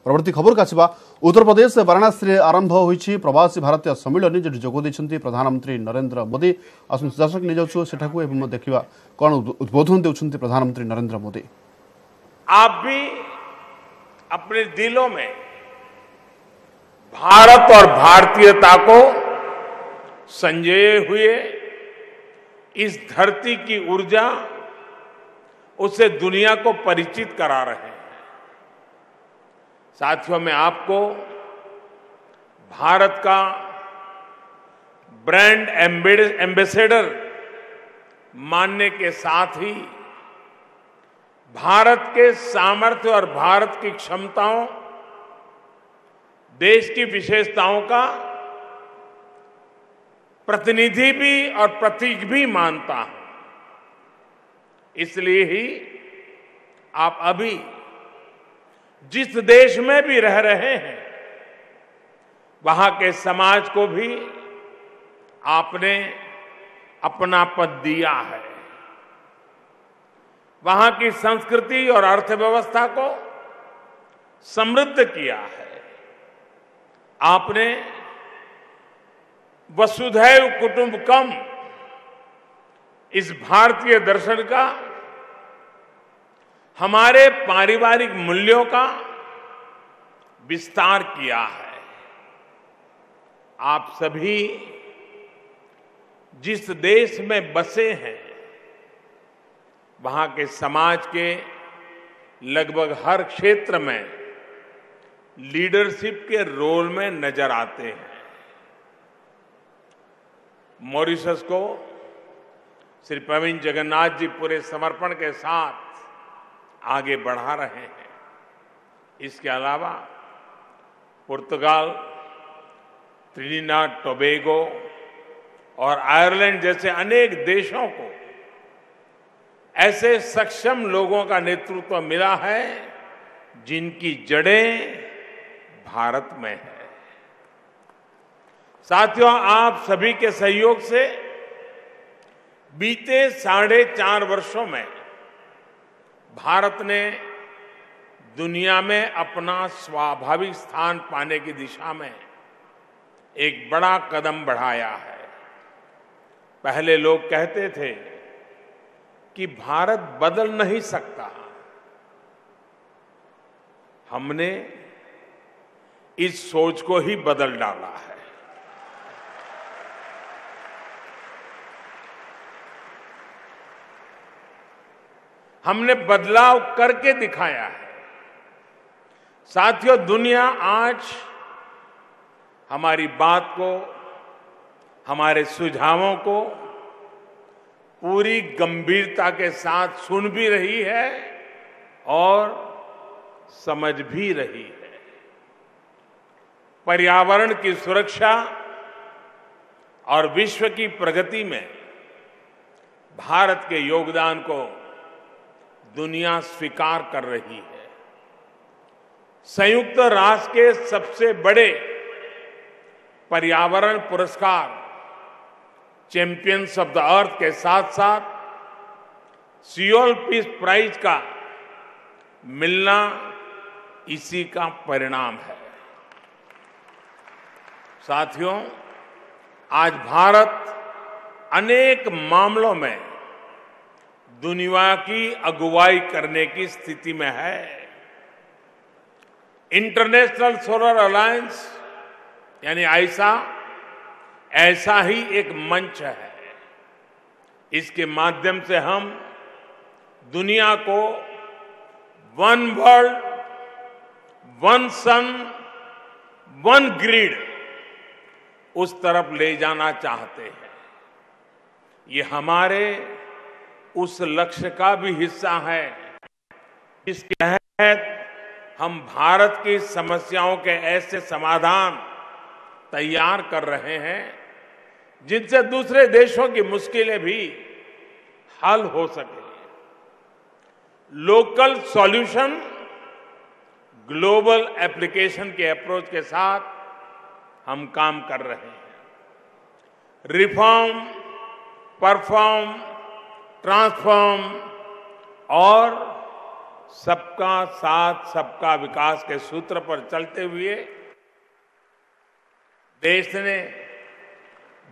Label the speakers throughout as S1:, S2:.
S1: परवर्ती खबर का आसिबा उत्तर प्रदेश वाराणसी आरंभ होईछि प्रवासी भारतीय सम्मिलन जो जोग देइछन्ति प्रधानमंत्री नरेंद्र मोदी। आसुन दर्शक नहीं जाउछु सेठाकू एवं देखिबा कोन उद्बोधन देउछन्ति प्रधानमंत्री नरेंद्र मोदी।
S2: आप भी अपने दिलों में भारत और भारतीयता को संजोए हुए इस धरती की ऊर्जा उसे दुनिया को परिचित करा रहे हैं। साथियों, मैं आपको भारत का ब्रांड एम्बेसडर मानने के साथ ही भारत के सामर्थ्य और भारत की क्षमताओं, देश की विशेषताओं का प्रतिनिधि भी और प्रतीक भी मानता हूं। इसलिए ही आप अभी जिस देश में भी रह रहे हैं, वहां के समाज को भी आपने अपनापन दिया है। वहां की संस्कृति और अर्थव्यवस्था को समृद्ध किया है। आपने वसुधैव कुटुंबकम इस भारतीय दर्शन का, हमारे पारिवारिक मूल्यों का विस्तार किया है। आप सभी जिस देश में बसे हैं, वहां के समाज के लगभग हर क्षेत्र में लीडरशिप के रोल में नजर आते हैं। मॉरिशस को श्री प्रवीण जगन्नाथ जी पूरे समर्पण के साथ आगे बढ़ा रहे हैं। इसके अलावा पुर्तगाल, त्रिनिदाद टोबैगो और आयरलैंड जैसे अनेक देशों को ऐसे सक्षम लोगों का नेतृत्व मिला है जिनकी जड़ें भारत में है। साथियों, आप सभी के सहयोग से बीते 4.5 वर्षों में भारत ने दुनिया में अपना स्वाभाविक स्थान पाने की दिशा में एक बड़ा कदम बढ़ाया है। पहले लोग कहते थे कि भारत बदल नहीं सकता। हमने इस सोच को ही बदल डाला है। हमने बदलाव करके दिखाया है। साथियों, दुनिया आज हमारी बात को, हमारे सुझावों को पूरी गंभीरता के साथ सुन भी रही है और समझ भी रही है। पर्यावरण की सुरक्षा और विश्व की प्रगति में भारत के योगदान को दुनिया स्वीकार कर रही है। संयुक्त राष्ट्र के सबसे बड़े पर्यावरण पुरस्कार चैंपियंस ऑफ द अर्थ के साथ साथ सियोल पीस प्राइज का मिलना इसी का परिणाम है। साथियों, आज भारत अनेक मामलों में दुनिया की अगुवाई करने की स्थिति में है। इंटरनेशनल सोलर अलायंस यानी आईसा ऐसा ही एक मंच है। इसके माध्यम से हम दुनिया को वन वर्ल्ड, वन सन, वन ग्रिड उस तरफ ले जाना चाहते हैं। ये हमारे उस लक्ष्य का भी हिस्सा है जिसके तहत हम भारत की समस्याओं के ऐसे समाधान तैयार कर रहे हैं जिनसे दूसरे देशों की मुश्किलें भी हल हो सके। लोकल सॉल्यूशन ग्लोबल एप्लीकेशन के अप्रोच के साथ हम काम कर रहे हैं। रिफॉर्म, परफॉर्म, ट्रांसफॉर्म और सबका साथ सबका विकास के सूत्र पर चलते हुए देश ने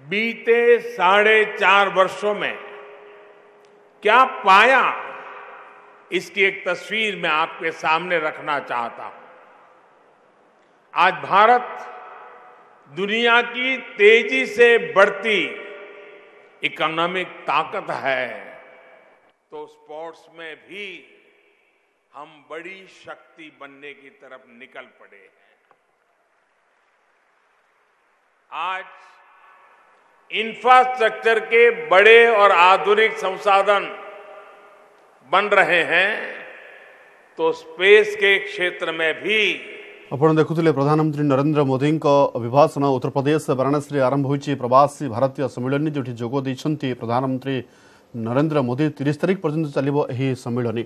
S2: बीते 4.5 वर्षों में क्या पाया, इसकी एक तस्वीर मैं आपके सामने रखना चाहता हूं। आज भारत दुनिया की तेजी से बढ़ती इकोनॉमिक ताकत है, तो स्पोर्ट्स में भी हम बड़ी शक्ति बनने की तरफ निकल पड़े हैं। आज इंफ्रास्ट्रक्चर के बड़े और आधुनिक संसाधन बन रहे हैं, तो स्पेस के क्षेत्र में भी
S1: आपण देखुले प्रधानमंत्री नरेंद्र मोदी अभिभाषण उत्तर प्रदेश वाराणसी आरंभ होइछि प्रवासी भारतीय सम्मेलन जो जोग देइछन्ति प्रधानमंत्री नरेंद्र मोदी 30 तारिख पर्यंत चलिबो एही सम्मेलन।